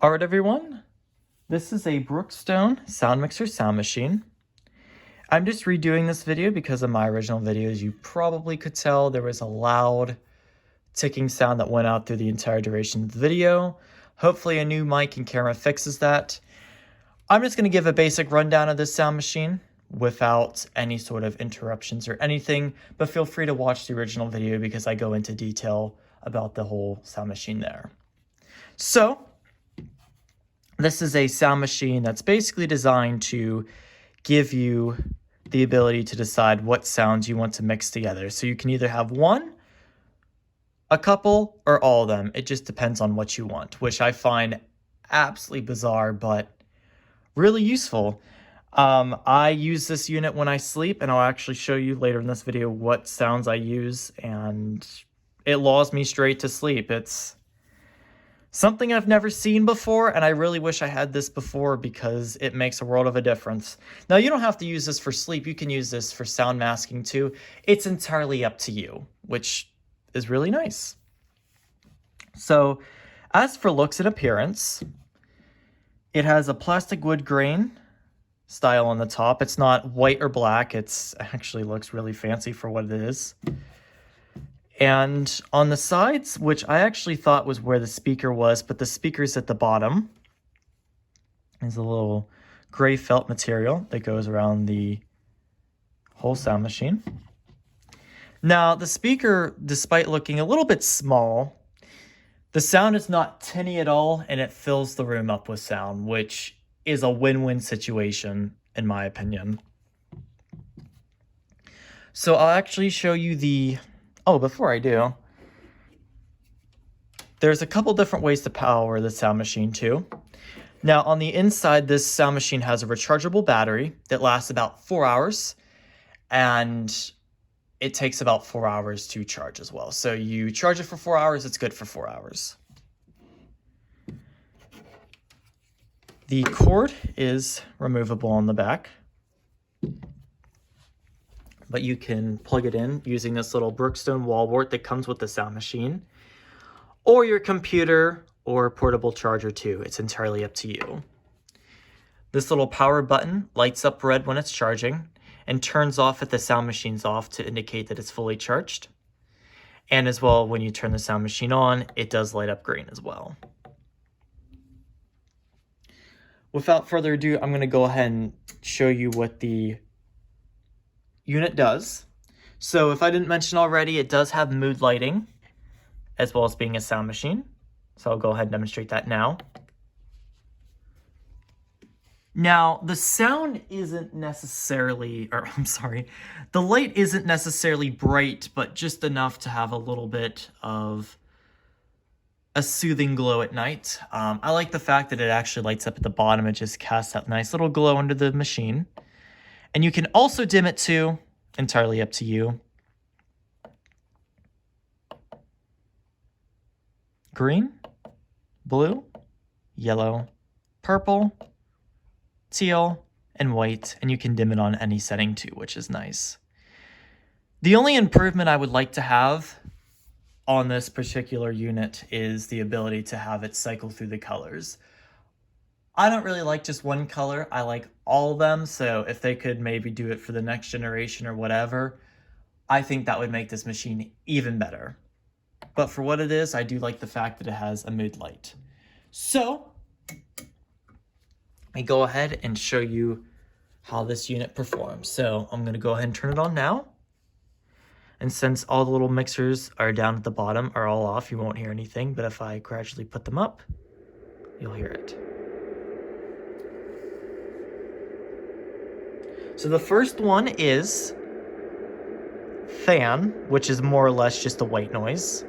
Alright everyone, this is a Brookstone Sound Mixer sound machine. I'm just redoing this video because in my original videos you probably could tell there was a loud ticking sound that went out through the entire duration of the video. Hopefully a new mic and camera fixes that. I'm just going to give a basic rundown of this sound machine without any sort of interruptions or anything, but feel free to watch the original video because I go into detail about the whole sound machine there. So, this is a sound machine that's basically designed to give you the ability to decide what sounds you want to mix together. So you can either have one, a couple, or all of them. It just depends on what you want, which I find absolutely bizarre, but really useful. I use this unit when I sleep, and I'll actually show you later in this video what sounds I use, and it lulls me straight to sleep. It's something I've never seen before, and I really wish I had this before because it makes a world of a difference. Now, you don't have to use this for sleep. You can use this for sound masking too. It's entirely up to you, which is really nice. So, as for looks and appearance, it has a plastic wood grain style on the top. It's not white or black. It actually looks really fancy for what it is. And on the sides, which I actually thought was where the speaker was, but the speaker's at the bottom, is a little gray felt material that goes around the whole sound machine. Now, the speaker, despite looking a little bit small, the sound is not tinny at all, and it fills the room up with sound, which is a win-win situation, in my opinion. So I'll actually show you the... Oh, before I do, there's a couple different ways to power the sound machine too. Now, on the inside, this sound machine has a rechargeable battery that lasts about 4 hours, and it takes about 4 hours to charge as well. So you charge it for 4 hours, it's good for 4 hours. The cord is removable on the back, but you can plug it in using this little Brookstone wall wart that comes with the sound machine, or your computer or portable charger too. It's entirely up to you. This little power button lights up red when it's charging and turns off if the sound machine's off to indicate that it's fully charged. And as well, when you turn the sound machine on, it does light up green as well. Without further ado, I'm going to go ahead and show you what the unit does. So if I didn't mention already, it does have mood lighting as well as being a sound machine. So I'll go ahead and demonstrate that now. Now, the sound isn't necessarily, the light isn't necessarily bright, but just enough to have a little bit of a soothing glow at night. I like the fact that it actually lights up at the bottom. It just casts that nice little glow under the machine. And you can also dim it too, entirely up to you. Green, blue, yellow, purple, teal, and white, and you can dim it on any setting too, which is nice. The only improvement I would like to have on this particular unit is the ability to have it cycle through the colors. I don't really like just one color. I like all of them, so if they could maybe do it for the next generation or whatever, I think that would make this machine even better. But for what it is, I do like the fact that it has a mood light. So, let me go ahead and show you how this unit performs. So, I'm going to go ahead and turn it on now. And since all the little mixers are down at the bottom, are all off, you won't hear anything. But if I gradually put them up, you'll hear it. So the first one is fan, which is more or less just a white noise.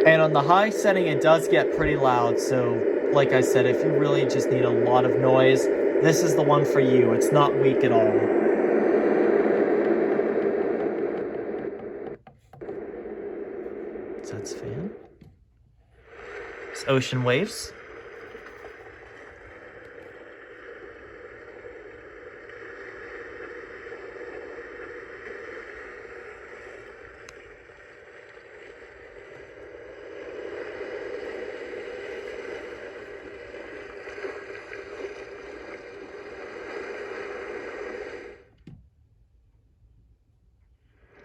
And on the high setting, it does get pretty loud. So like I said, if you really just need a lot of noise, this is the one for you. It's not weak at all. So that's fan. It's ocean waves.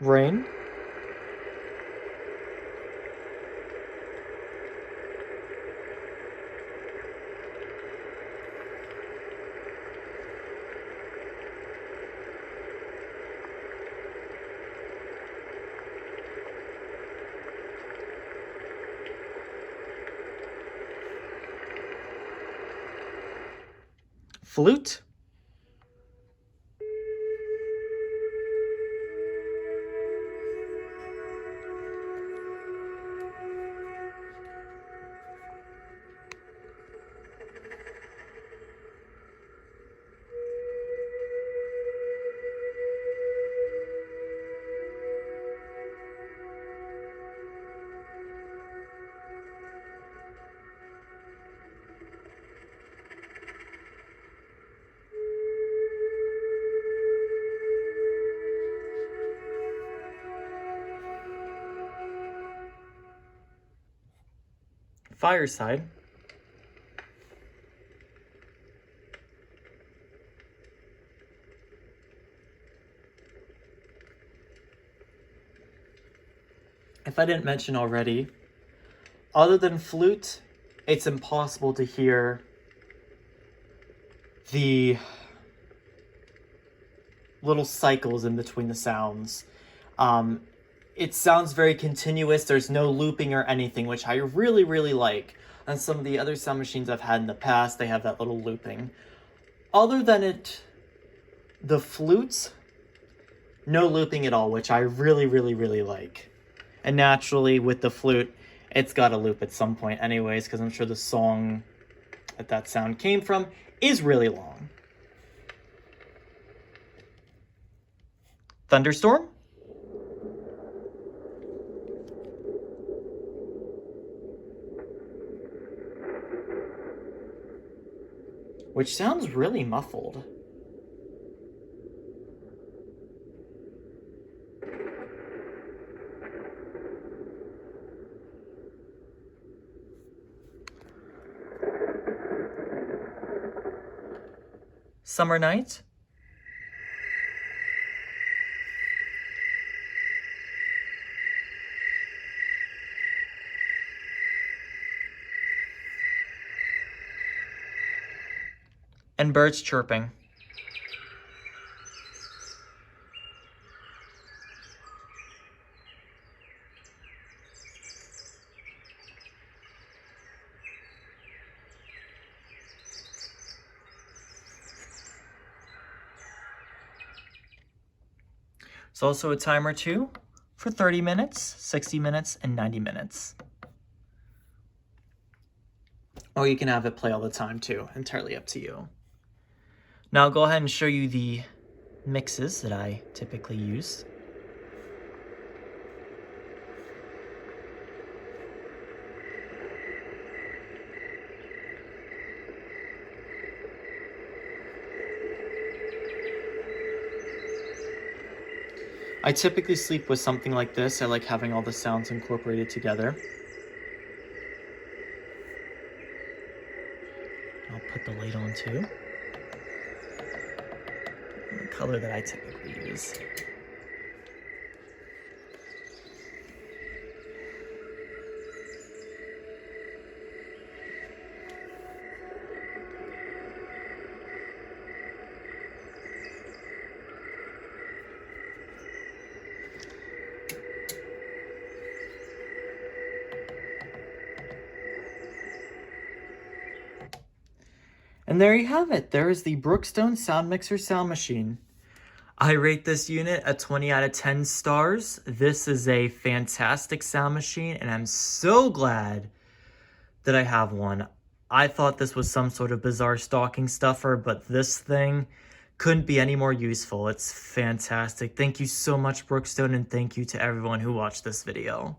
Rain. Flute. Fireside. If I didn't mention already, other than flute, it's impossible to hear the little cycles in between the sounds. It sounds very continuous. There's no looping or anything, which I really, really like. On some of the other sound machines I've had in the past, they have that little looping. Other than it, the flutes, no looping at all, which I really, really, really like. And naturally, with the flute, it's got to loop at some point anyways, because I'm sure the song that sound came from is really long. Thunderstorm. Which sounds really muffled. Summer Night. And birds chirping. There's also a timer too for 30 minutes, 60 minutes, and 90 minutes. Or you can have it play all the time too, entirely up to you. Now I'll go ahead and show you the mixes that I typically use. I typically sleep with something like this. I like having all the sounds incorporated together. I'll put the light on too. The color that I typically use. And there you have it. There is the Brookstone Sound Mixer sound machine. I rate this unit a 20 out of 10 stars. This is a fantastic sound machine, and I'm so glad that I have one. I thought this was some sort of bizarre stocking stuffer, but this thing couldn't be any more useful. It's fantastic. Thank you so much, Brookstone, and thank you to everyone who watched this video.